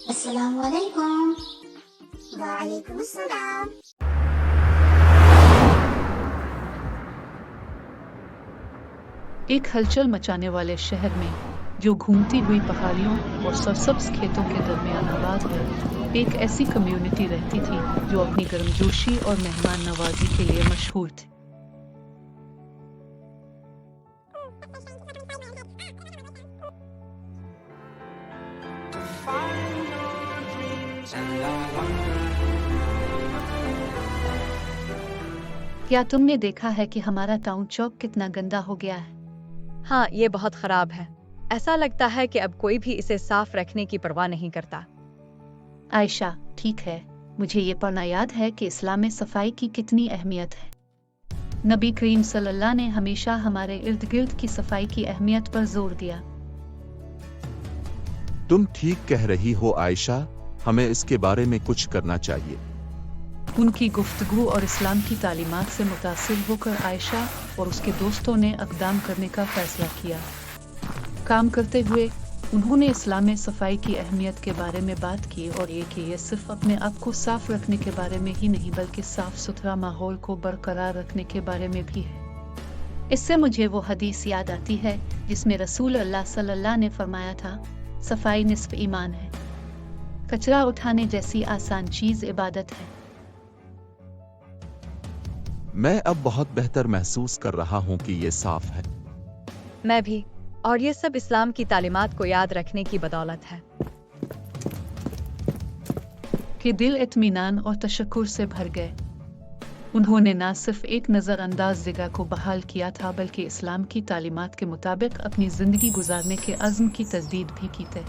السلام علیکم۔ وعلیکم السلام۔ ایک ہلچل مچانے والے شہر میں جو گھومتی ہوئی پہاڑیوں اور سرسبز کھیتوں کے درمیان آباد ہے، ایک ایسی کمیونٹی رہتی تھی جو اپنی گرمجوشی اور مہمان نوازی کے لیے مشہور تھی۔ کیا تم نے دیکھا ہے کہ ہمارا ٹاؤن چوک کتنا گندا ہو گیا ہے؟ ہاں، یہ بہت خراب ہے۔ ایسا لگتا ہے کہ اب کوئی بھی اسے صاف رکھنے کی پرواہ نہیں کرتا۔ عائشہ، ٹھیک ہے، مجھے یہ پڑھنا یاد ہے کہ اسلام میں صفائی کی کتنی اہمیت ہے۔ نبی کریم صلی اللہ نے ہمیشہ ہمارے ارد گرد کی صفائی کی اہمیت پر زور دیا۔ تم ٹھیک کہہ رہی ہو عائشہ، ہمیں اس کے بارے میں کچھ کرنا چاہیے۔ ان کی گفتگو اور اسلام کی تعلیمات سے متاثر ہو کر عائشہ اور اس کے دوستوں نے اقدام کرنے کا فیصلہ کیا۔ کام کرتے ہوئے انہوں نے اسلام میں صفائی کی اہمیت کے بارے میں بات کی اور یہ کہ یہ صرف اپنے آپ کو صاف رکھنے کے بارے میں ہی نہیں بلکہ صاف ستھرا ماحول کو برقرار رکھنے کے بارے میں بھی ہے۔ اس سے مجھے وہ حدیث یاد آتی ہے جس میں رسول اللہ صلی اللہ نے فرمایا تھا، صفائی نصف ایمان ہے۔ کچرا اٹھانے جیسی آسان چیز عبادت ہے۔ میں اب بہت بہتر محسوس کر رہا ہوں کہ یہ صاف ہے۔ میں بھی، اور یہ سب اسلام کی تعلیمات کو یاد رکھنے کی بدولت ہے۔ کہ دل اطمینان اور تشکر سے بھر گئے۔ انہوں نے نہ صرف ایک نظر انداز جگہ کو بحال کیا تھا بلکہ اسلام کی تعلیمات کے مطابق اپنی زندگی گزارنے کے عزم کی تجدید بھی کی تھی۔